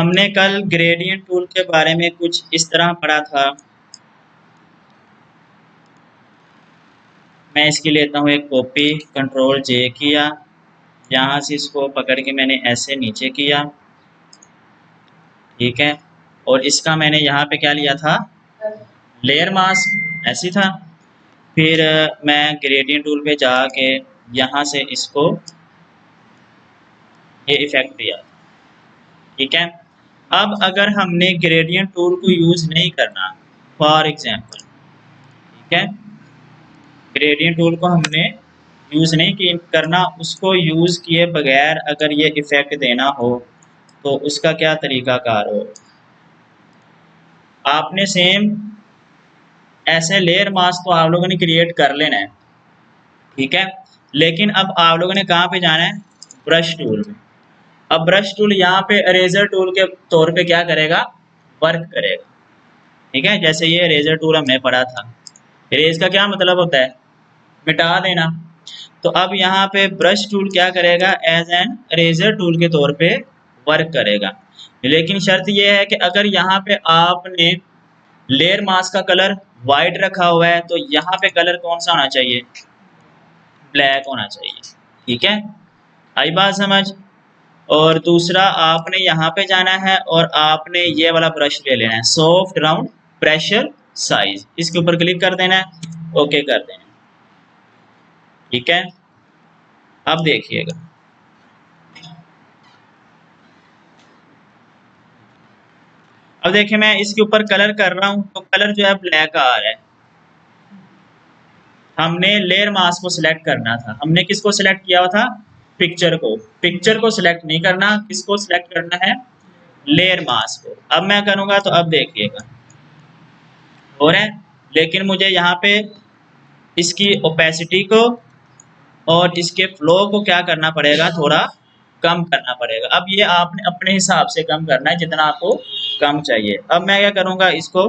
हमने कल gradient tool के बारे में कुछ इस तरह पढ़ा था। मैं इसकी लेता हूँ एक कॉपी, कंट्रोल जे किया, यहाँ से इसको पकड़ के मैंने ऐसे नीचे किया, ठीक है। और इसका मैंने यहाँ पे क्या लिया था, लेयर मास्क, ऐसी था। फिर मैं ग्रेडियंट टूल पे जाके यहाँ से इसको ये इफेक्ट दिया, ठीक है। अब अगर हमने ग्रेडियंट टूल को यूज़ नहीं करना, फॉर एग्जांपल, ठीक है, ग्रेडियंट टूल को हमने यूज़ नहीं करना, उसको यूज़ किए बगैर अगर ये इफेक्ट देना हो तो उसका क्या तरीकाकार हो। आपने सेम ऐसे लेयर मास्क तो आप लोगों ने क्रिएट कर लेना है, ठीक है। लेकिन अब आप लोगों ने कहाँ पे जाना है, ब्रश टूल में। अब ब्रश टूल यहाँ पे इरेजर टूल के तौर पे क्या करेगा, वर्क करेगा, ठीक है। जैसे ये इरेजर टूल हमने पढ़ा था, इरेज का क्या मतलब होता है, मिटा देना। तो अब यहाँ पे ब्रश टूल क्या करेगा, एज एन इरेजर टूल के तौर पे वर्क करेगा। लेकिन शर्त यह है कि अगर यहाँ पे आपने लेयर मास्क का कलर वाइट रखा हुआ है तो यहाँ पे कलर कौन सा होना चाहिए, ब्लैक होना चाहिए, ठीक है। आई बात समझ। और दूसरा आपने यहाँ पे जाना है और आपने ये वाला ब्रश ले लेना है, सॉफ्ट राउंड प्रेशर साइज, इसके ऊपर क्लिक कर देना है, ओके कर देना है, ठीक है। अब देखिएगा, अब देखिए मैं इसके ऊपर कलर कर रहा हूँ तो कलर जो है ब्लैक आ रहा है। हमने लेयर मास्क को सिलेक्ट करना था, हमने किसको सिलेक्ट किया हुआ था, पिक्चर को। पिक्चर को सिलेक्ट नहीं करना, किसको सिलेक्ट करना है, लेयर मास्क को। अब मैं करूँगा तो अब देखिएगा हो रहा है, लेकिन मुझे यहाँ पे इसकी ओपेसिटी को और इसके फ्लो को क्या करना पड़ेगा, थोड़ा कम करना पड़ेगा। अब ये आपने अपने हिसाब से कम करना है जितना आपको कम चाहिए। अब मैं क्या करूँगा, इसको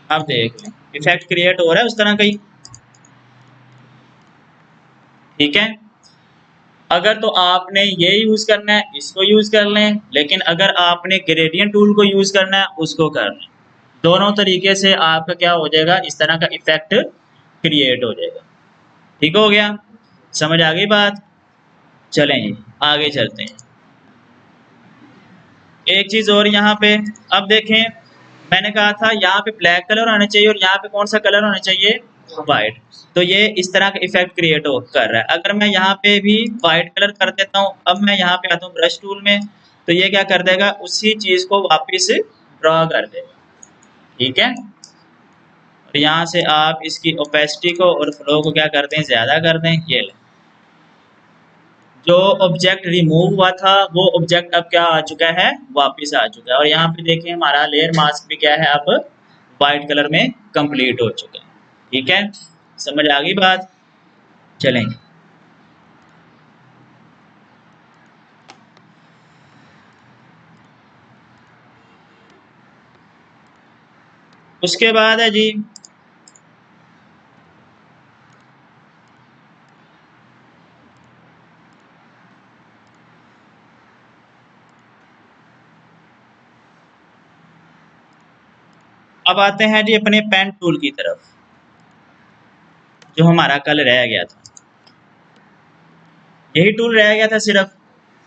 अब देख लें इफेक्ट क्रिएट हो रहा है उस तरह का ही, ठीक है। अगर तो आपने ये यूज करना है इसको यूज कर लें, लेकिन अगर आपने ग्रेडियंट टूल को यूज करना है उसको कर लें। दोनों तरीके से आपका क्या हो जाएगा, इस तरह का इफेक्ट क्रिएट हो जाएगा, ठीक हो गया, समझ आ गई बात। चलें जी आगे चलते हैं। एक चीज और यहाँ पे, अब देखें मैंने कहा था यहाँ पे ब्लैक कलर होना चाहिए और यहाँ पे कौन सा कलर होना चाहिए, वाइट। तो ये इस तरह का इफेक्ट क्रिएट कर रहा है। अगर मैं यहाँ पे भी वाइट कलर कर देता हूँ, अब मैं यहाँ पे आता हूँ ब्रश टूल में, तो ये क्या कर देगा, उसी चीज को वापिस ड्रॉ कर देगा, ठीक है। और यहाँ से आप इसकी ओपेसिटी को और फ्लो को क्या कर दें, ज्यादा कर दें। ये ले, जो ऑब्जेक्ट रिमूव हुआ था वो ऑब्जेक्ट अब क्या आ चुका है, वापस आ चुका है। और यहाँ पे देखें हमारा लेयर मास्क भी क्या है, अब वाइट कलर में कंप्लीट हो चुका है, ठीक है। समझ आ गई बात। चलें उसके बाद है जी, अब आते हैं जी अपने पेन टूल की तरफ, जो हमारा कल रह गया था। यही टूल रह गया था सिर्फ,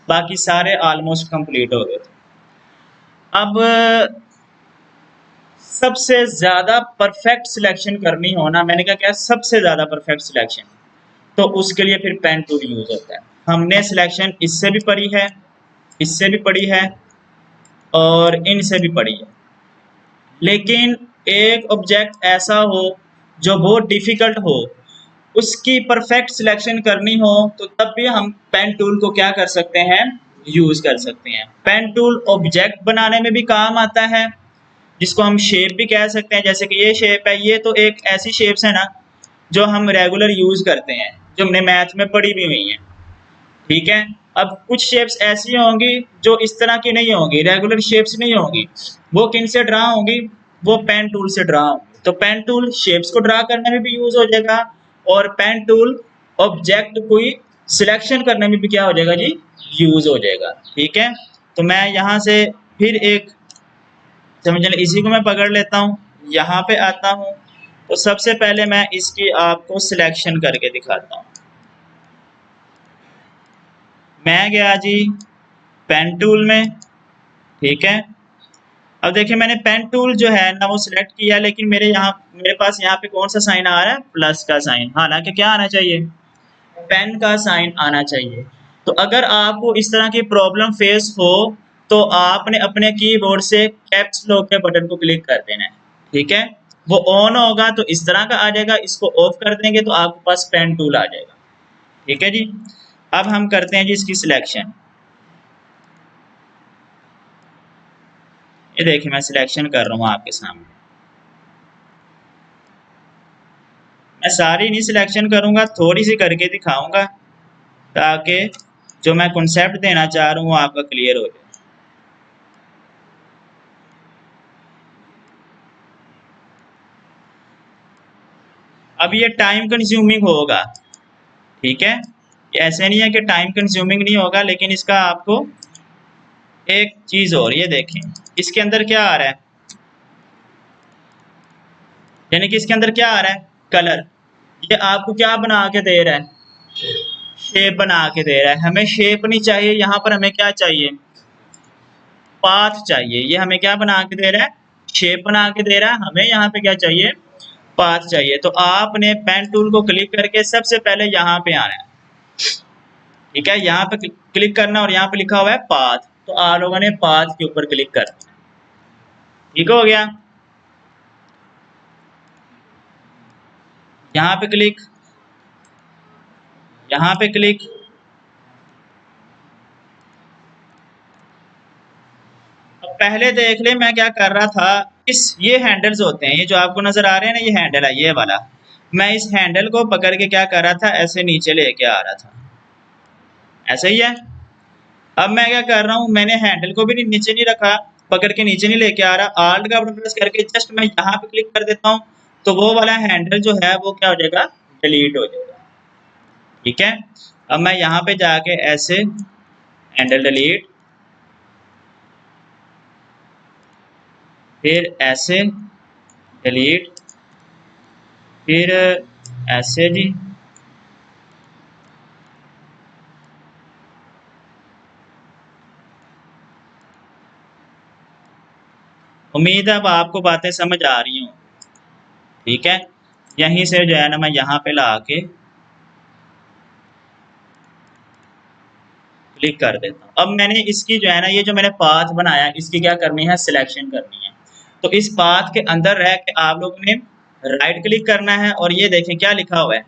बाकी सारे ऑलमोस्ट कंप्लीट हो गए थे। अब सबसे ज्यादा परफेक्ट सिलेक्शन करनी हो ना, मैंने कहा क्या सबसे ज्यादा परफेक्ट सिलेक्शन, तो उसके लिए फिर पेन टूल यूज होता है। हमने सिलेक्शन इससे भी पढ़ी है, इससे भी पढ़ी है और इनसे भी पढ़ी है, लेकिन एक ऑब्जेक्ट ऐसा हो जो बहुत डिफिकल्ट हो, उसकी परफेक्ट सिलेक्शन करनी हो, तो तब भी हम पेन टूल को क्या कर सकते हैं, यूज कर सकते हैं। पेन टूल ऑब्जेक्ट बनाने में भी काम आता है, जिसको हम शेप भी कह सकते हैं। जैसे कि ये शेप है, ये तो एक ऐसी शेप्स है ना जो हम रेगुलर यूज करते हैं, जो हमने मैथ में पढ़ी भी हुई है, ठीक है। अब कुछ शेप्स ऐसी होंगी जो इस तरह की नहीं होंगी, रेगुलर शेप्स नहीं होंगी, वो किन से ड्रा होंगी, वो पेन टूल से ड्रा होंगी। तो पेन टूल शेप्स को ड्रा करने में भी यूज हो जाएगा और पेन टूल ऑब्जेक्ट कोई सिलेक्शन करने में भी क्या हो जाएगा जी, यूज हो जाएगा। ठीक है, तो मैं यहाँ से फिर एक समझ लें, इसी को मैं पकड़ लेता हूँ, यहाँ पे आता हूँ, तो सबसे पहले मैं इसकी आपको सिलेक्शन करके दिखाता हूँ। मैं गया जी पेन टूल में। ठीक है, अब देखिए मैंने पेन टूल जो है ना वो सिलेक्ट किया, लेकिन मेरे पास यहाँ पे कौन सा साइन आ रहा है, प्लस का साइन। हालांकि क्या आना चाहिए, पेन का साइन आना चाहिए। तो अगर आपको इस तरह की प्रॉब्लम फेस हो तो आपने अपने कीबोर्ड से कैप्स लॉक के बटन को क्लिक कर देना है। ठीक है, वो ऑन होगा तो इस तरह का आ जाएगा, इसको ऑफ कर देंगे तो आपके पास पेन टूल आ जाएगा। ठीक है जी, अब हम करते हैं जी इसकी सिलेक्शन। ये देखिए मैं सिलेक्शन कर रहा हूँ आपके सामने। मैं सारी नहीं सिलेक्शन करूंगा, थोड़ी सी करके दिखाऊंगा ताकि जो मैं कॉन्सेप्ट देना चाह रहा हूँ वो आपका क्लियर हो जाए। अब ये टाइम कंज्यूमिंग होगा। ठीक है, ऐसे नहीं है कि टाइम कंज्यूमिंग नहीं होगा, लेकिन इसका आपको एक चीज और, ये देखें इसके अंदर क्या आ रहा है, यानी कि इसके अंदर क्या आ रहा है, कलर। ये आपको क्या बना के दे रहा है, शेप बना के दे रहा है। हमें शेप नहीं चाहिए, यहाँ पर हमें क्या चाहिए, पाथ चाहिए। ये हमें क्या बना के दे रहा है, शेप बना के दे रहा है। हमें यहाँ पे क्या चाहिए, पाथ चाहिए। तो आपने पेन टूल को क्लिक करके सबसे पहले यहाँ पे आना है। ठीक है, यहाँ पे क्लिक करना और यहाँ पे लिखा हुआ है पाथ, तो आप लोगों ने पाथ के ऊपर क्लिक कर दिया। ठीक हो गया, यहाँ पे क्लिक, यहाँ पे क्लिक। अब पहले देख ले मैं क्या कर रहा था, ये हैंडल्स होते हैं, ये जो आपको नजर आ रहे हैं ना, ये हैंडल है ये वाला। मैं इस हैंडल को पकड़ के क्या कर रहा था, ऐसे नीचे लेके आ रहा था, ऐसे ही है। अब मैं क्या कर रहा हूँ, मैंने हैंडल को भी नीचे नहीं रखा, पकड़ के नीचे नहीं लेके आ रहा, आल्ट का बटन प्रेस करके जस्ट मैं यहाँ पे क्लिक कर देता हूँ, तो वो वाला हैंडल जो है वो क्या हो जाएगा, डिलीट हो जाएगा। ठीक है, अब मैं यहाँ पे जाके ऐसे हैंडल डिलीट, फिर ऐसे डिलीट, फिर ऐसे जी, उम्मीद है अब आपको बातें समझ आ रही हूँ। ठीक है, यहीं से जो है ना मैं यहाँ पे ला के क्लिक कर देता हूँ। अब मैंने इसकी जो है ना, ये जो मैंने पाथ बनाया इसकी क्या करनी है, सिलेक्शन करनी है। तो इस पाथ के अंदर रह के आप लोगों ने राइट क्लिक करना है और ये देखें क्या लिखा हुआ है,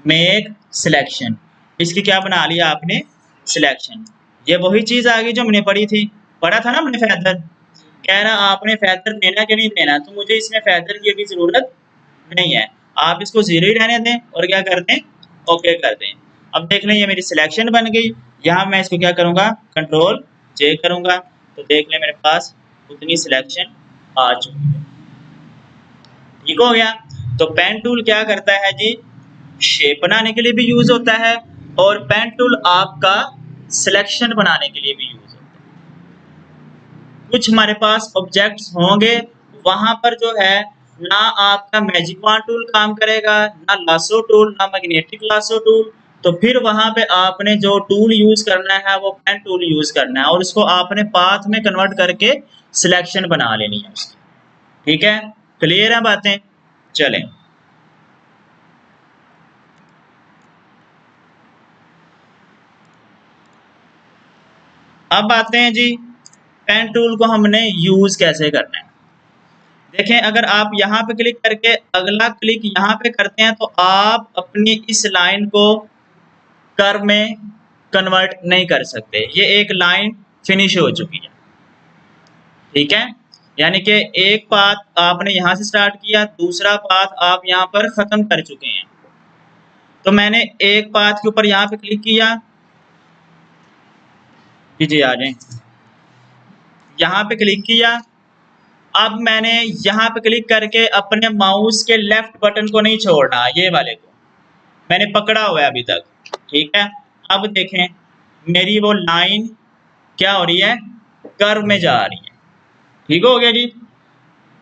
मेक सिलेक्शन। इसकी क्या बना लिया आपने, सिलेक्शन। ये वही चीज आ गई जो हमने पढ़ी थी, पढ़ा था ना हमने फेदर। कह रहा आपने फेदर देना कि नहीं देना, तो मुझे इसमें फेदर की अभी जरूरत नहीं है, आप इसको जीरो ही रहने दें और क्या कर दें, ओके कर दें। अब देख लें ये मेरी सिलेक्शन बन गई। यहाँ मैं इसको क्या करूँगा, कंट्रोल जे करूँगा, तो देख लें मेरे पास उतनी सिलेक्शन आ चुकी है। ठीक हो गया, तो पेन टूल क्या करता है जी, शेप बनाने के लिए भी यूज होता है और पेन टूल आपका सिलेक्शन बनाने के लिए भी यूज होता है। कुछ हमारे पास ऑब्जेक्ट्स होंगे, वहां पर जो है ना आपका मैजिक वॉन्ड टूल काम करेगा, ना लासो टूल, ना मैग्नेटिक लासो टूल। तो फिर वहां पे आपने जो टूल यूज करना है वो पेन टूल यूज करना है और उसको आपने पाथ में कन्वर्ट करके सिलेक्शन बना लेनी है उसकी। ठीक है, क्लियर है बातें, चलें। अब आते हैं जी पेन टूल को हमने यूज कैसे करना है। देखें अगर आप यहाँ पे क्लिक करके अगला क्लिक यहाँ पे करते हैं तो आप अपनी इस लाइन को कर्व में कन्वर्ट नहीं कर सकते, ये एक लाइन फिनिश हो चुकी है। ठीक है, यानी कि एक पाथ आपने यहाँ से स्टार्ट किया, दूसरा पाथ आप यहाँ पर खत्म कर चुके हैं। तो मैंने एक पाथ के ऊपर यहाँ पे क्लिक किया, जी आ जाए, यहाँ पे क्लिक किया। अब मैंने यहाँ पे क्लिक करके अपने माउस के लेफ्ट बटन को नहीं छोड़ना, ये वाले को मैंने पकड़ा हुआ है अभी तक, ठीक है। अब देखें मेरी वो लाइन क्या हो रही है, कर्व में जा रही है, ठीक हो गया जी।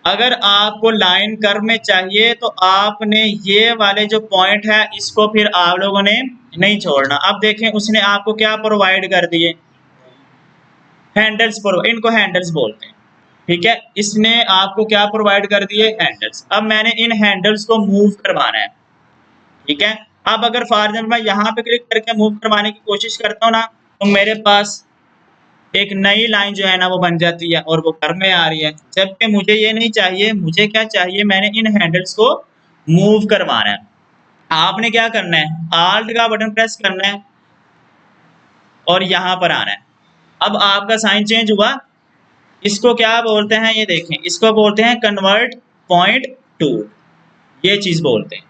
अगर आपको लाइन कर्व में चाहिए तो आपने ये वाले जो पॉइंट है इसको फिर आप लोगों ने नहीं छोड़ना। अब देखें उसने आपको क्या प्रोवाइड कर दिए, हैंडल्स, इनको हैंडल्स बोलते हैं, ठीक है। इसने आपको क्या प्रोवाइड कर दिए, हैंडल्स। अब मैंने इन हैंडल्स को मूव करवाना है, ठीक है। अब अगर फॉर एग्जाम्पल मैं यहाँ पे क्लिक करके मूव करवाने की कोशिश करता हूँ ना, तो मेरे पास एक नई लाइन जो है ना वो बन जाती है और वो कर्व में आ रही है, जबकि मुझे ये नहीं चाहिए। मुझे क्या चाहिए, मैंने इन हैंडल्स को मूव करवाना है। आपने क्या करना है, आल्ट का बटन प्रेस करना है और यहाँ पर आना है। अब आपका साइन चेंज हुआ, इसको क्या बोलते हैं, ये देखें, इसको बोलते हैं कन्वर्ट पॉइंट टूल, ये चीज बोलते हैं।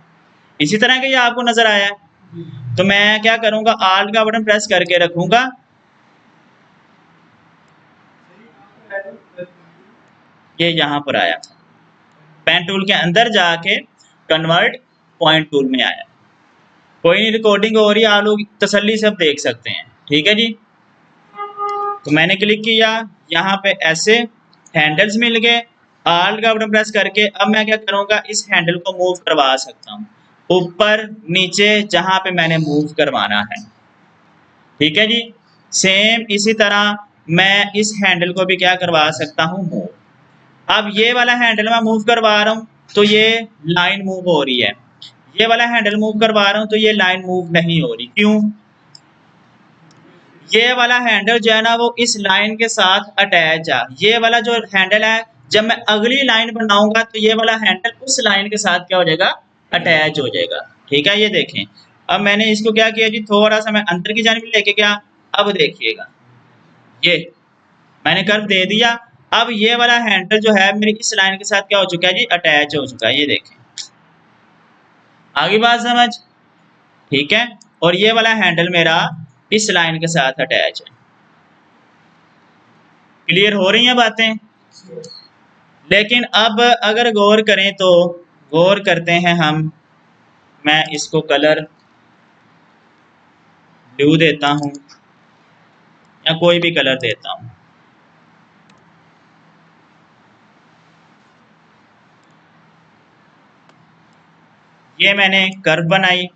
इसी तरह के ये आपको नजर आया है। तो मैं क्या करूंगा, आल्ट का बटन प्रेस करके रखूंगा, ये यहाँ पर आया, पेन टूल के अंदर जाके कन्वर्ट पॉइंट टूल में आया। कोई नहीं, रिकॉर्डिंग हो रही है, आप लोग तसल्ली से अब देख सकते हैं, ठीक है जी। तो मैंने क्लिक किया, यहाँ पे ऐसे हैंडल्स मिल गए, आल्ट का बटन प्रेस करके अब मैं क्या करूँगा, इस हैंडल को मूव करवा सकता हूँ ऊपर नीचे जहाँ पे मैंने मूव करवाना है, ठीक है जी। सेम इसी तरह मैं इस हैंडल को भी क्या करवा सकता हूँ, मूव। अब ये वाला हैंडल मैं मूव करवा रहा हूँ तो ये लाइन मूव हो रही है, ये वाला हैंडल मूव करवा रहा हूँ तो ये लाइन मूव नहीं हो रही। क्यों, ये वाला हैंडल जो है ना वो इस लाइन के साथ अटैच है। ये वाला जो हैंडल है, जब मैं अगली लाइन बनाऊंगा तो ये वाला हैंडल उस लाइन के साथ क्या हो जाएगा, अटैच हो जाएगा, ठीक है। ये देखें, अब मैंने इसको क्या किया जी, थोड़ा सा मैं अंदर की जानिब लेके गया। अब देखिएगा, ये मैंने कर्व दे दिया। अब ये वाला हैंडल जो है मेरी इस लाइन के साथ क्या हो चुका है जी, अटैच हो चुका है। ये देखें, आगे बात समझ, ठीक है। और ये वाला हैंडल मेरा इस लाइन के साथ अटैच है। क्लियर हो रही हैं बातें। लेकिन अब अगर गौर करें तो, गौर करते हैं हम, मैं इसको कलर ब्लू देता हूं या कोई भी कलर देता हूं। ये मैंने कर्व बनाई।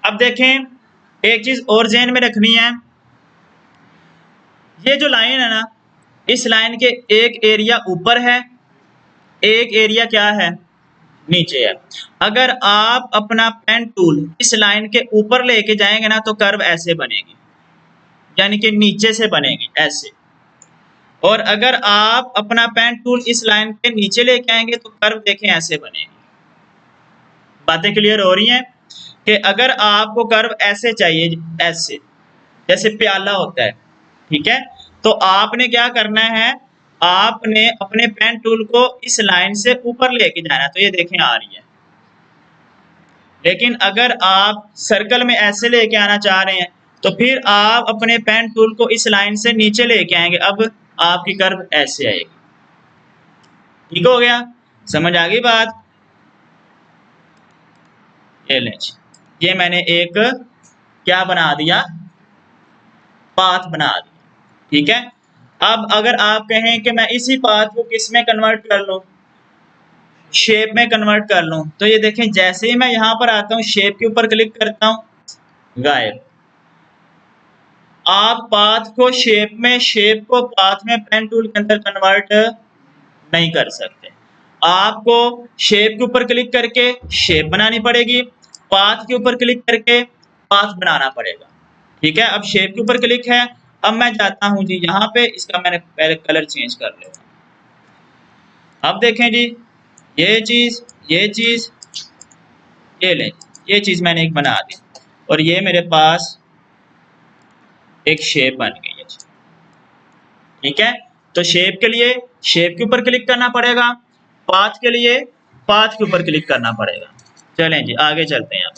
अब देखें, एक चीज और ज़हन में रखनी है, ये जो लाइन है ना, इस लाइन के एक एरिया ऊपर है, एक एरिया क्या है, नीचे है। अगर आप अपना पेन टूल इस लाइन के ऊपर लेके जाएंगे ना तो कर्व ऐसे बनेगी, यानी कि नीचे से बनेगी ऐसे। और अगर आप अपना पेन टूल इस लाइन के नीचे लेके आएंगे तो कर्व देखें ऐसे बनेगी। बातें क्लियर हो रही हैं कि अगर आपको कर्व ऐसे चाहिए, ऐसे जैसे प्याला होता है, ठीक है, तो आपने क्या करना है, आपने अपने पेन टूल को इस लाइन से ऊपर लेके जाना है। तो ये देखें आ रही है। लेकिन अगर आप सर्कल में ऐसे लेके आना चाह रहे हैं तो फिर आप अपने पेन टूल को इस लाइन से नीचे लेके आएंगे, अब आपकी कर्व ऐसे आएगी। ठीक हो गया, समझ आ गई बात। ये लें, ये मैंने एक क्या बना दिया, पाथ बना दिया, ठीक है। अब अगर आप कहें कि मैं इसी पाथ को किस में कन्वर्ट कर लूं, शेप में कन्वर्ट कर लूं, तो ये देखें जैसे ही मैं यहां पर आता हूं, शेप के ऊपर क्लिक करता हूं, गायब। आप पाथ को शेप में, शेप को पाथ में पेन टूल के अंदर कन्वर्ट नहीं कर सकते। आपको शेप के ऊपर क्लिक करके शेप बनानी पड़ेगी, पाथ के ऊपर क्लिक करके पाथ बनाना पड़ेगा, ठीक है। अब शेप के ऊपर क्लिक है, अब मैं जाता हूं जी यहाँ पे, इसका मैंने पहले कलर चेंज कर लिया। अब देखें जी, ये चीज, ये चीज, ये लें, ये चीज मैंने एक बना दी और ये मेरे पास एक शेप बन गई है, ठीक है। तो शेप के लिए शेप के ऊपर क्लिक करना पड़ेगा, पाथ के लिए पाथ के ऊपर क्लिक करना पड़ेगा। चलें जी आगे चलते हैं।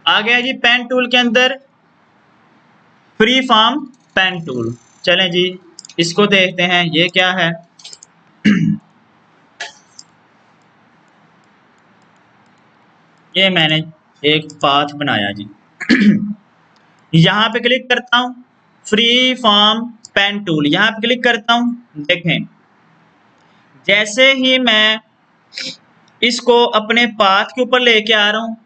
आ गया जी पेन टूल के अंदर फ्री फॉर्म पेन टूल। चलें जी इसको देखते हैं ये क्या है। ये मैंने एक पाथ बनाया जी। यहाँ पे क्लिक करता हूँ, फ्री फॉर्म पेन टूल, यहाँ पे क्लिक करता हूँ। देखें जैसे ही मैं इसको अपने पाथ के ऊपर लेके आ रहा हूँ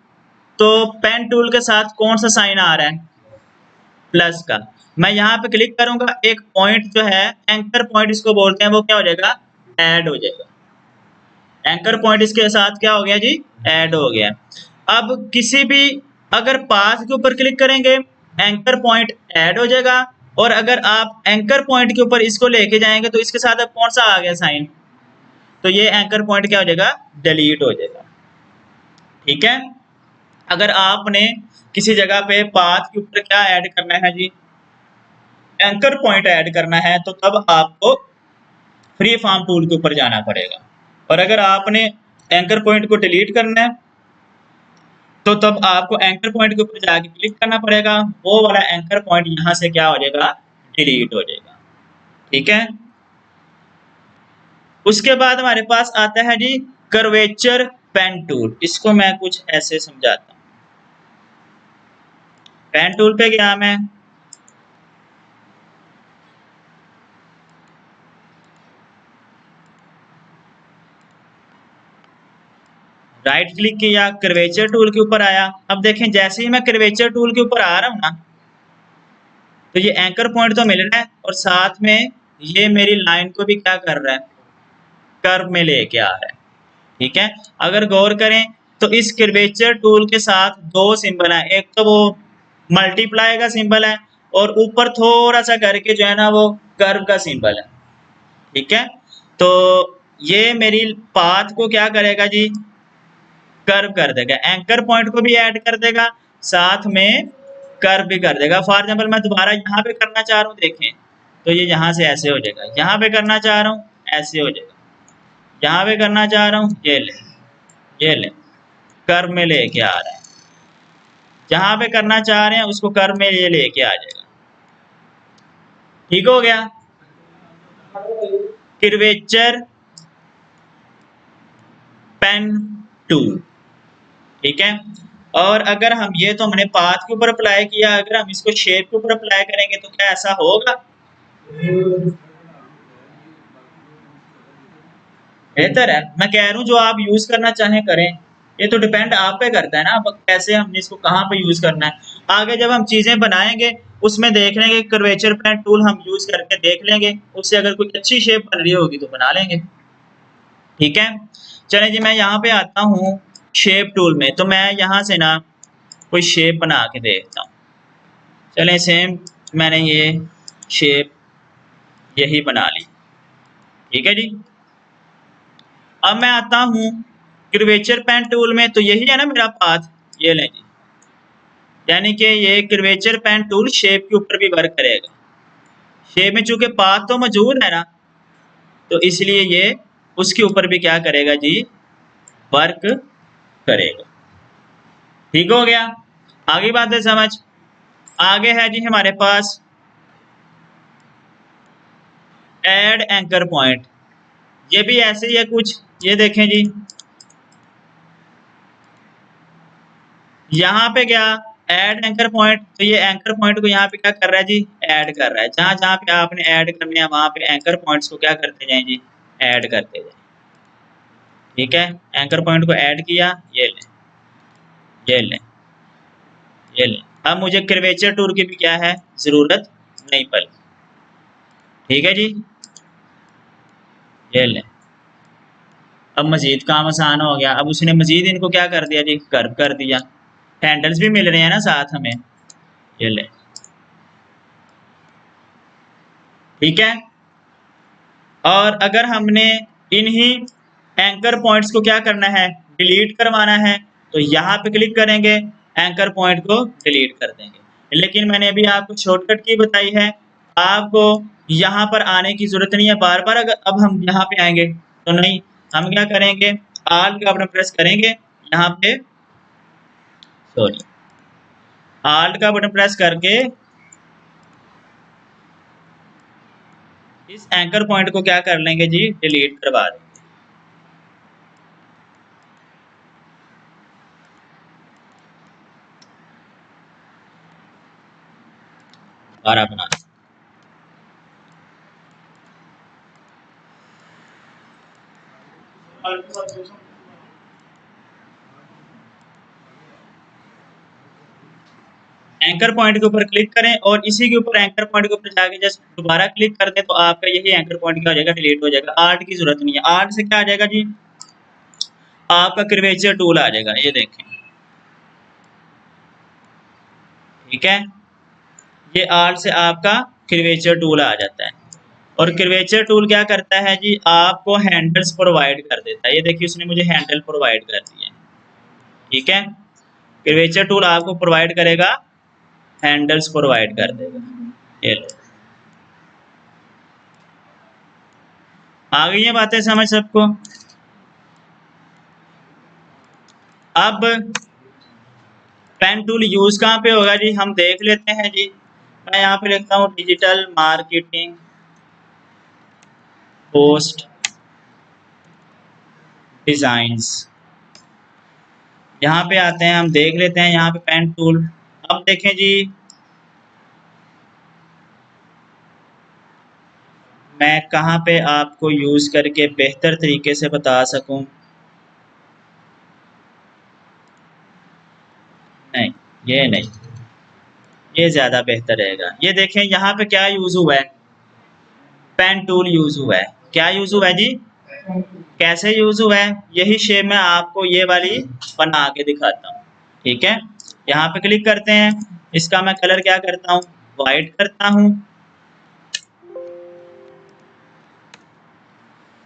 तो पेन टूल के साथ कौन सा साइन आ रहा है, प्लस का। मैं यहाँ पे क्लिक करूंगा, एक पॉइंट जो है एंकर पॉइंट इसको बोलते हैं, वो क्या हो जाएगा, ऐड हो जाएगा। एंकर पॉइंट इसके साथ क्या हो गया जी, ऐड हो गया। अब किसी भी अगर पाथ के ऊपर क्लिक करेंगे एंकर पॉइंट ऐड हो जाएगा, और अगर आप एंकर पॉइंट के ऊपर इसको लेके जाएंगे तो इसके साथ अब कौन सा आ गया साइन, तो ये एंकर पॉइंट क्या हो जाएगा, डिलीट हो जाएगा। ठीक है। अगर आपने किसी जगह पे पाथ के ऊपर क्या ऐड करना है जी, एंकर पॉइंट ऐड करना है, तो तब आपको फ्री फॉर्म टूल के ऊपर जाना पड़ेगा। और अगर आपने एंकर पॉइंट को डिलीट करना है तो तब आपको एंकर पॉइंट के ऊपर जाके क्लिक करना पड़ेगा, वो वाला एंकर पॉइंट यहाँ से क्या हो जाएगा, डिलीट हो जाएगा। ठीक है। उसके बाद हमारे पास आता है जी कर्वेचर पेन टूल। इसको मैं कुछ ऐसे समझाता हूँ। पेन टूल पे गया मैं, राइट क्लिक किया, कर्वेचर टूल के ऊपर आया। अब देखें जैसे ही मैं कर्वेचर टूल के ऊपर आ रहा हूँ ना, तो ये एंकर पॉइंट तो मिल रहा है और साथ में ये मेरी लाइन को भी क्या कर रहा है, कर्व में लेके आ रहा है। ठीक है। अगर गौर करें तो इस कर्वेचर टूल के साथ दो सिंबल हैं, एक तो वो मल्टीप्लाई का सिंबल है और ऊपर थोड़ा सा करके जो है ना वो कर्व का सिंबल है। ठीक है। तो ये मेरी पाथ को क्या करेगा जी, कर्व कर देगा, एंकर पॉइंट को भी ऐड कर देगा, साथ में कर्व भी कर देगा। फॉर एग्जाम्पल मैं दोबारा यहाँ पे करना चाह रहा हूँ, देखें तो ये यहाँ से ऐसे हो जाएगा, यहाँ पे करना चाह रहा हूँ ऐसे हो जाएगा, यहाँ पे करना चाह रहा हूँ ये ले कर्व में लेके आ रहा है, जहाँ पे करना चाह रहे हैं उसको कर्व में ये लेके आ जाएगा। ठीक हो गया। Curvature pen tool. ठीक है। और अगर हम ये तो हमने पाथ के ऊपर अप्लाई किया, अगर हम इसको शेप के ऊपर अप्लाई करेंगे तो क्या ऐसा होगा, बेहतर है। मैं कह रहा हूँ जो आप यूज करना चाहें करें, ये तो डिपेंड आप पे करता है ना, अब कैसे हमने इसको कहाँ पे यूज करना है। आगे जब हम चीजें बनाएंगे उसमें देख लेंगे, कर्वेचर पेन टूल हम यूज करके देख लेंगे, उससे अगर कोई अच्छी शेप बन रही होगी तो बना लेंगे। ठीक है। चलें जी, मैं यहाँ पे आता हूँ शेप टूल में, तो मैं यहाँ से ना कोई शेप बना के देखता हूँ। चलें सेम मैंने ये शेप यही बना ली। ठीक है जी। अब मैं आता हूँ कर्वेचर पेन टूल में, तो यही है ना मेरा पाथ, ये लें जी, यानी कि ये कर्वेचर पेन टूल शेप के ऊपर भी वर्क करेगा। शेप में चूंकि पाथ तो मौजूद है ना, तो इसलिए ये उसके ऊपर भी क्या करेगा जी, वर्क करेगा। ठीक हो गया। आगे बात है समझ। आगे है जी हमारे पास ऐड एंकर पॉइंट। ये भी ऐसे ही है कुछ, ये देखें जी, यहाँ पे गया ऐड एंकर पॉइंट, तो ये एंकर पॉइंट को यहाँ पे क्या कर रहा है जी, ऐड कर रहा है। जहां जहां पे आपने ऐड करने हैं वहां पे एंकर पॉइंट्स को क्या करते जाएं जी, ऐड करते जाएं। ठीक है। एंकर पॉइंट को ऐड किया, ये लें ये लें ये लें। अब मुझे कर्वेचर टूल की भी क्या है, जरूरत नहीं पड़ी। ठीक है जी, ये लें। अब मजीद काम आसान हो गया। अब उसने मजीद इनको क्या कर दिया जी, कर्व कर दिया। हैंडल्स भी मिल रहे हैं ना साथ हमें, ये लें। ठीक है। और अगर हमने इन्हीं एंकर पॉइंट्स को क्या करना है, डिलीट करवाना है, तो यहाँ पे क्लिक करेंगे, एंकर पॉइंट को डिलीट कर देंगे। लेकिन मैंने अभी आपको शॉर्टकट की बताई है, आपको यहाँ पर आने की जरूरत नहीं है बार बार। अगर अब हम यहाँ पे आएंगे तो नहीं, हम क्या करेंगे, आल्ट का बटन प्रेस करेंगे, यहाँ पे सॉरी आल्ट का बटन प्रेस करके इस एंकर पॉइंट को क्या कर लेंगे जी, डिलीट करवा देंगे। दोबारा बना दें। एंकर पॉइंट के ऊपर क्लिक करें और इसी के ऊपर एंकर पॉइंट के ऊपर जाके जस्ट दोबारा क्लिक कर दें तो आपका यही एंकर पॉइंट क्या हो जाएगा, डिलीट हो जाएगा। आर्ट की जरूरत नहीं है। आर्ट से क्या आ जाएगा जी, आपका कर्वेचर टूल आ जाएगा, ये देखें, ठीक है। ये आर्ट से आपका कर्वेचर टूल आ जाता है। और कर्वेचर टूल क्या करता है जी, आपको हैंडल्स प्रोवाइड कर देता है। ये देखिए उसने मुझे हैंडल प्रोवाइड कर दिया, ठीक है। कर्वेचर टूल आपको प्रोवाइड करेगा, हैंडल्स प्रोवाइड कर देगा। ये लो, आ गई है बातें समझ सबको। अब पेन टूल यूज कहाँ पे होगा जी, हम देख लेते हैं जी। मैं यहाँ पे लिखता हूँ डिजिटल मार्केटिंग पोस्ट डिजाइन्स। यहाँ पे आते हैं, हम देख लेते हैं यहाँ पे पेन टूल। अब देखें जी, मैं कहाँ पे आपको यूज करके बेहतर तरीके से बता सकूं। नहीं, ये नहीं, ये ज्यादा बेहतर रहेगा। ये देखें यहाँ पे क्या यूज हुआ है, पेन टूल यूज हुआ है। क्या यूज हुआ है जी, कैसे यूज हुआ है, यही शेप मैं आपको ये वाली बना के दिखाता हूँ, ठीक है। यहाँ पे क्लिक करते हैं, इसका मैं कलर क्या करता हूँ, वाइट करता हूँ,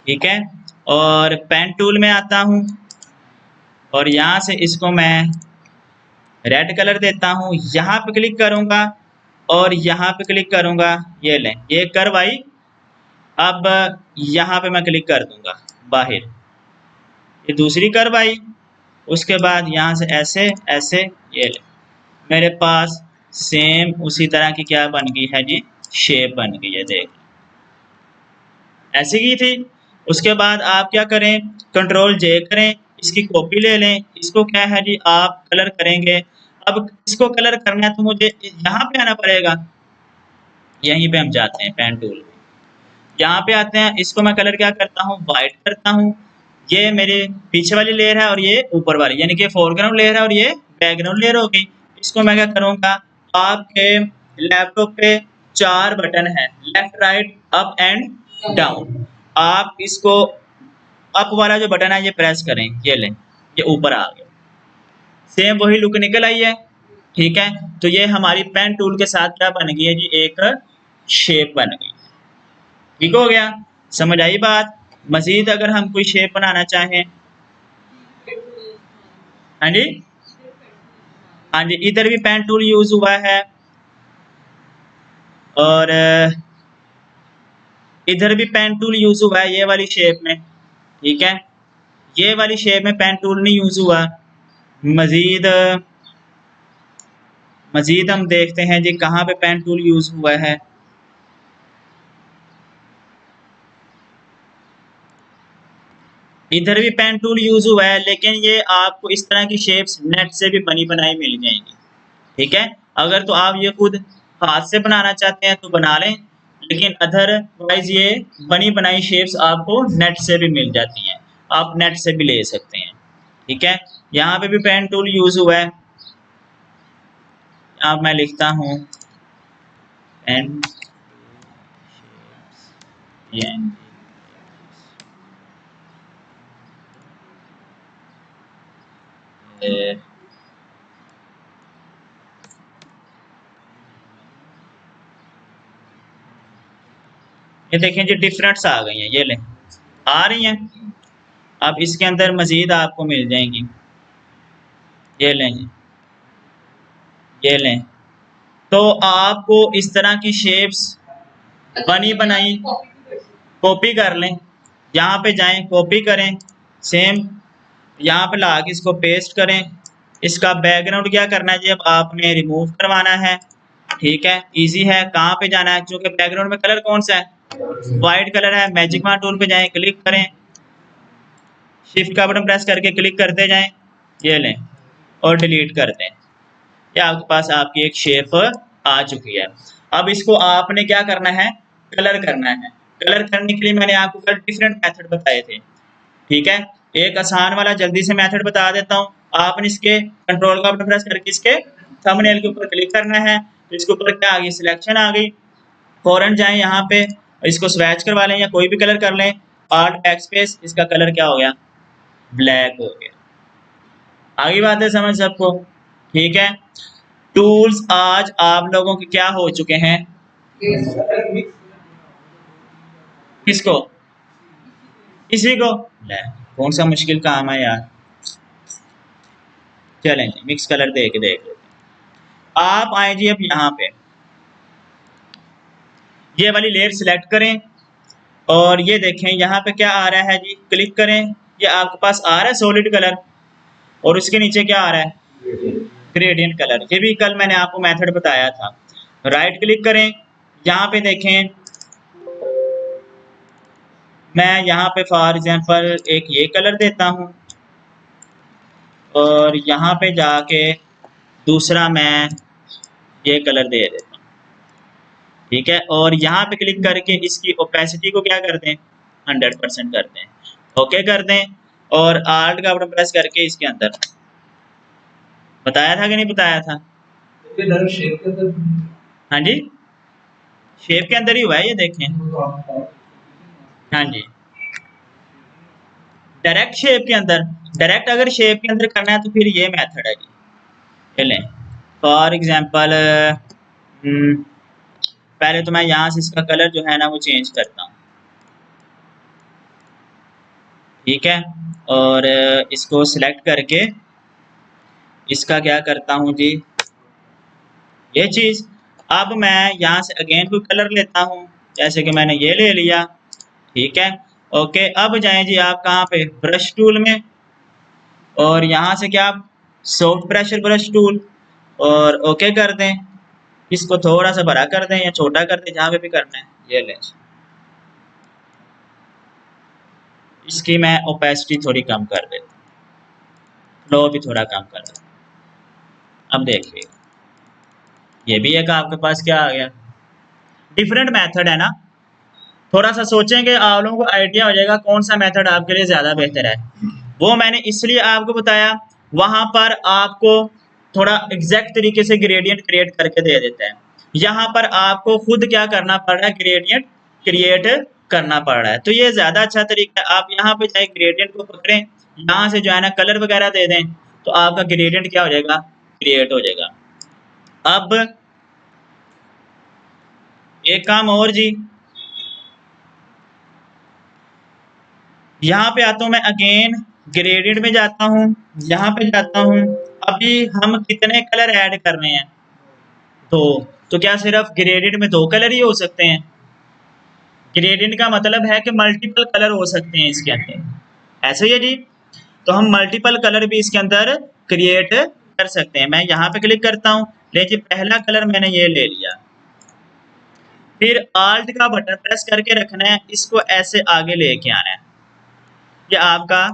ठीक है। और पेन टूल में आता हूँ और यहाँ से इसको मैं रेड कलर देता हूँ। यहाँ पे क्लिक करूंगा और यहाँ पे क्लिक करूंगा, ये लें, ये कर्व आई। अब यहाँ पे मैं क्लिक कर दूंगा बाहर, ये दूसरी कर्व आई। उसके बाद यहाँ से ऐसे ऐसे, ये ले, मेरे पास सेम उसी तरह की क्या बन गई है जी, शेप बन गई है, देख ऐसी की थी। उसके बाद आप क्या करें, कंट्रोल जे करें, इसकी कॉपी ले लें, इसको क्या है जी आप कलर करेंगे। अब इसको कलर करना है तो मुझे यहाँ पे आना पड़ेगा, यहीं पे हम जाते हैं पेन टूल में, यहाँ पे आते हैं, इसको मैं कलर क्या करता हूँ, वाइट करता हूँ। ये मेरे पीछे वाली लेयर है और ये ऊपर वाली, यानी कि फोरग्राउंड लेयर है और ये बैकग्राउंड लेयर हो गई। इसको मैं क्या करूँगा, आपके लैपटॉप पे 4 बटन है, left right up and down. आप इसको अप वाला जो बटन है ये प्रेस करें, ये लें, ये ऊपर आ गया, सेम वही लुक निकल आई है, ठीक है। तो ये हमारी पेन टूल के साथ क्या बन गई है जी, एक शेप बन गई, ठीक हो गया। समझ आई बात। मजीद अगर हम कोई शेप बनाना चाहें, हाँ जी, हाँ जी, इधर भी पेन टूल यूज हुआ है और इधर भी पेन टूल यूज हुआ है, ये वाली शेप में, ठीक है। ये वाली शेप में पेन टूल नहीं यूज हुआ। मजीद मजीद हम देखते हैं जी कहाँ पे पेन टूल यूज हुआ है। इधर भी पेन टूल यूज हुआ है, लेकिन ये आपको इस तरह की शेप्स नेट से भी बनी बनाई मिल जाएंगी, ठीक है। अगर तो आप ये खुद हाथ से बनाना चाहते हैं तो बना लें, लेकिन अदरवाइज ये बनी बनाई शेप्स आपको नेट से भी मिल जाती हैं, आप नेट से भी ले सकते हैं, ठीक है। यहाँ पे भी पेन टूल यूज हुआ है। अब मैं लिखता हूँ पेन, ये देखें जी डिफरेंट्स आ गई हैं, ये लें, आ रही हैं। अब इसके अंदर मजीद आपको मिल जाएंगी, ये लें जी, ये लें। तो आपको इस तरह की शेप्स बनी बनाई कॉपी कर लें, यहाँ पे जाएं, कॉपी करें, सेम यहाँ पे ला के इसको पेस्ट करें। इसका बैकग्राउंड क्या करना है जी, अब आपने रिमूव करवाना है, ठीक है। इजी है, कहाँ पे जाना है, क्योंकि बैकग्राउंड में कलर कौन सा है, वाइट कलर है। मैजिक मार्क टूल पे जाएं, क्लिक करें, शिफ्ट का बटन प्रेस करके क्लिक करते जाएं, ये लें, और डिलीट कर दें। ये आपके पास आपकी एक शेप आ चुकी है। अब इसको आपने क्या करना है, कलर करना है। कलर करने के लिए मैंने आपको कल डिफरेंट मेथड बताए थे, ठीक है। एक आसान वाला जल्दी से मेथड बता देता हूँ। आपने इसके कंट्रोल का बटन प्रेस करके इसके थंबनेल के ऊपर क्लिक करना है, तो इसके ऊपर क्या आ गई, सिलेक्शन आ गई। फौरन जाएं यहाँ पे, इसको स्वैच करवा लें या कोई भी कलर कर लें, आल्ट बैकस्पेस, इसका कलर क्या हो गया, ब्लैक हो गया। आगे बात है समझ सबको, ठीक है। टूल्स आज आप लोगों के क्या हो चुके हैं, किसको, इसी को, कौन सा मुश्किल काम है यार। चलें जी, मिक्स कलर दे के देख लेते हैं। आप आए जी अब यहाँ पे, ये वाली लेयर सिलेक्ट करें और ये देखें यहाँ पे क्या आ रहा है जी, क्लिक करें, ये आपके पास आ रहा है सॉलिड कलर और उसके नीचे क्या आ रहा है, ग्रेडियंट कलर। ये भी कल मैंने आपको मेथड बताया था। राइट क्लिक करें, यहाँ पे देखें, मैं यहाँ पे फॉर एग्जांपल एक ये कलर देता हूँ और यहाँ पे जाके दूसरा मैं ये कलर दे देता हूँ, ठीक है। और यहाँ पे क्लिक करके इसकी ओपेसिटी को क्या कर दें, 100% कर दें, ओके कर दें। और आल्ट का बटन प्रेस करके इसके अंदर, बताया था कि नहीं बताया था, हाँ जी, शेप के अंदर ही हुआ है ये देखें, हाँ जी, डायरेक्ट शेप के अंदर। डायरेक्ट अगर शेप के अंदर करना है तो फिर ये मेथड है जी। चलें फॉर एग्जांपल पहले तो मैं यहाँ से इसका कलर जो है ना वो चेंज करता हूँ, ठीक है। और इसको सिलेक्ट करके इसका क्या करता हूँ जी, ये चीज़। अब मैं यहाँ से अगेन कोई कलर लेता हूँ, जैसे कि मैंने ये ले लिया, ठीक है, ओके। अब जाएं जी आप कहाँ पे, ब्रश टूल में, और यहाँ से क्या, सॉफ्ट प्रेशर ब्रश टूल, और ओके कर दें। इसको थोड़ा सा बड़ा कर दें या छोटा कर दें, जहाँ पे भी करना है, ये लें। इसकी मैं ओपेसिटी थोड़ी कम कर देता हूँ, फ्लो भी थोड़ा कम कर देता हूँ। अब देखिए ये भी एक आपके पास क्या आ गया, डिफरेंट मेथड है ना। थोड़ा सा सोचेंगे आप लोगों को आइडिया हो जाएगा कौन सा मेथड आपके लिए ज़्यादा बेहतर है। वो मैंने इसलिए आपको बताया, वहाँ पर आपको थोड़ा एग्जैक्ट तरीके से ग्रेडियंट क्रिएट करके दे देता है। यहाँ पर आपको खुद क्या करना पड़ रहा है, ग्रेडियंट क्रिएट करना पड़ रहा है। तो ये ज़्यादा अच्छा तरीका है। आप यहाँ पे चाहे ग्रेडियंट को पकड़ें, यहाँ से जो है ना कलर वगैरह दे दें, तो आपका ग्रेडियंट क्या हो जाएगा, क्रिएट हो जाएगा। अब एक काम और जी, यहाँ पे आता हूँ मैं अगेन, ग्रेडियंट में जाता हूँ, यहाँ पे जाता हूँ। अभी हम कितने कलर ऐड कर रहे हैं, तो क्या सिर्फ ग्रेडियंट में 2 कलर ही हो सकते हैं? ग्रेडियंट का मतलब है कि मल्टीपल कलर हो सकते हैं इसके अंदर, ऐसे ही है जी। तो हम मल्टीपल कलर भी इसके अंदर क्रिएट कर सकते हैं। मैं यहाँ पे क्लिक करता हूँ, लेकिन पहला कलर मैंने ये ले लिया, फिर आल्ट का बटन प्रेस करके रखना है, इसको ऐसे आगे लेके आना है। ये आपका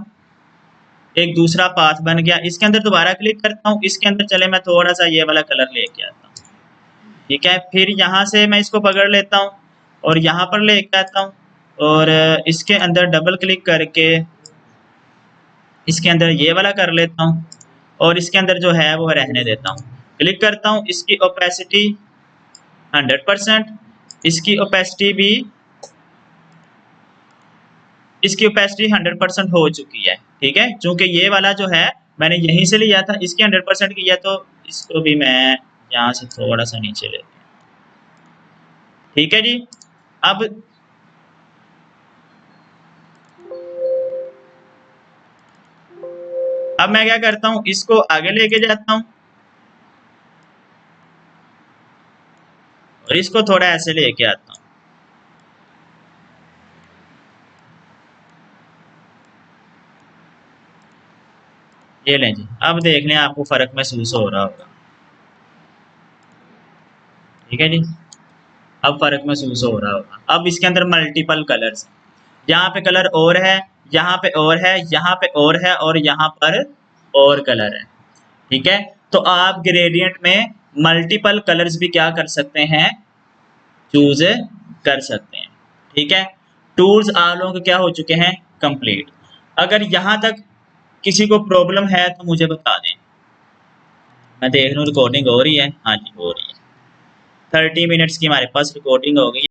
एक दूसरा पाथ बन गया। इसके अंदर दोबारा क्लिक करता हूँ, इसके अंदर चले मैं थोड़ा सा ये वाला कलर लेके आता हूँ, ठीक है। फिर यहाँ से मैं इसको पकड़ लेता हूँ और यहाँ पर लेके आता हूँ, और इसके अंदर डबल क्लिक करके इसके अंदर ये वाला कर लेता हूँ, और इसके अंदर जो है वो रहने देता हूँ। क्लिक करता हूँ, इसकी ओपेसिटी 100%, इसकी ओपेसिटी भी, इसकी ओपेसिटी 100% हो चुकी है, ठीक है। चूंकि ये वाला जो है मैंने यहीं से लिया था, इसकी 100% किया, तो इसको भी मैं यहाँ से थोड़ा सा नीचे लेता हूँ, ठीक है जी। अब मैं क्या करता हूँ, इसको आगे लेके जाता हूँ और इसको थोड़ा ऐसे लेके आता हूँ, ये लें जी। अब देख लें आपको फर्क महसूस हो रहा होगा, ठीक है जी। अब फर्क महसूस हो रहा होगा। अब इसके अंदर मल्टीपल कलर्स, यहाँ पे कलर और है, यहाँ पे और है, यहाँ पे और है, और यहाँ पर और कलर है, ठीक है। तो आप ग्रेडियंट में मल्टीपल कलर्स भी क्या कर सकते हैं, चूज कर सकते हैं। ठीक है, टूल्स आप लोगों के क्या हो चुके हैं, कंप्लीट। अगर यहाँ तक किसी को प्रॉब्लम है तो मुझे बता दें। मैं देख रहा हूँ रिकॉर्डिंग हो रही है, हाँ जी हो रही है। 30 मिनट्स की हमारे पास रिकॉर्डिंग हो गई।